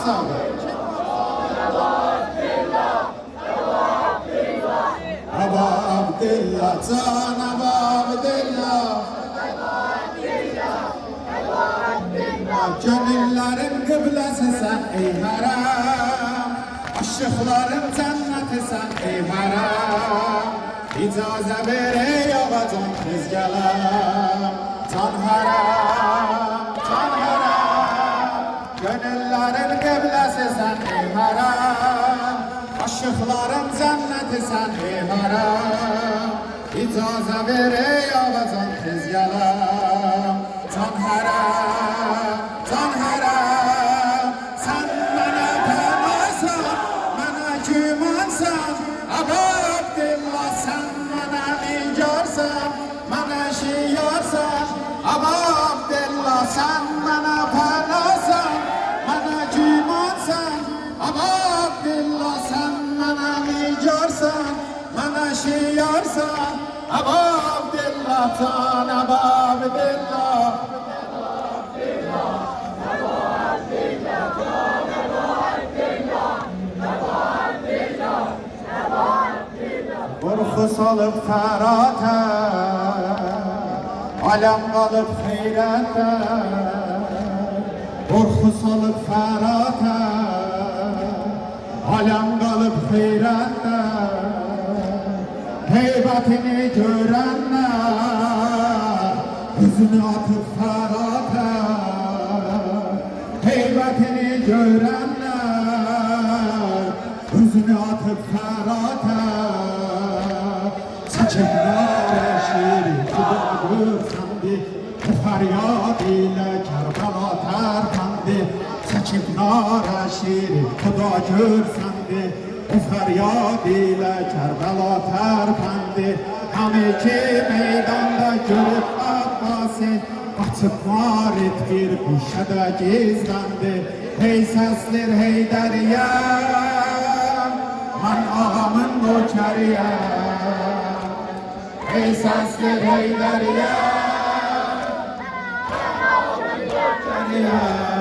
sağ ol. Aba Abdillah, can Aba Abdillah. Gönüllerin kıblesi sen ey haram, aşıkların cenneti sen ey haram. İcaze ver ey ağacan tez gelam, can haram, can haram. Gönüllerin kıblesi sen ey haram, aşıkların cenneti sen ey haram. İcaze ver ey ağacan tez gelam, can haram, can haram. Sen bana panasan, bana gümansan, Aba Abdillah sen bana nigarsan, bana şiarsan. Aba Abdillah sen bana panasan, bana gümansan. Aba Abdillah sen bana nigarsan, bana şiarsan. Aba Abdillah, can Aba Abdillah. Korku salıp ferate, alem kalıp hayrete. Korku salıp ferate, alem kalıp hayrete. Heybetini görenler yüzünü atıp ferate. Heybetini görenler yüzünü atıp ferate. Saçımlar şiiri kudadır sandı, bu feryat ile Kerbela terpendi. Saçımlar şiiri kudadır sandı, bu feryat ile Kerbela terpendi. Hem iki meydanda görüp Abbas'ı, açıp varit bir kuşada gizlendi. Hey sesler hey derya, ben ağamın nökeriyem. Hey sesler hey derya, ben ağamın nökeriyem.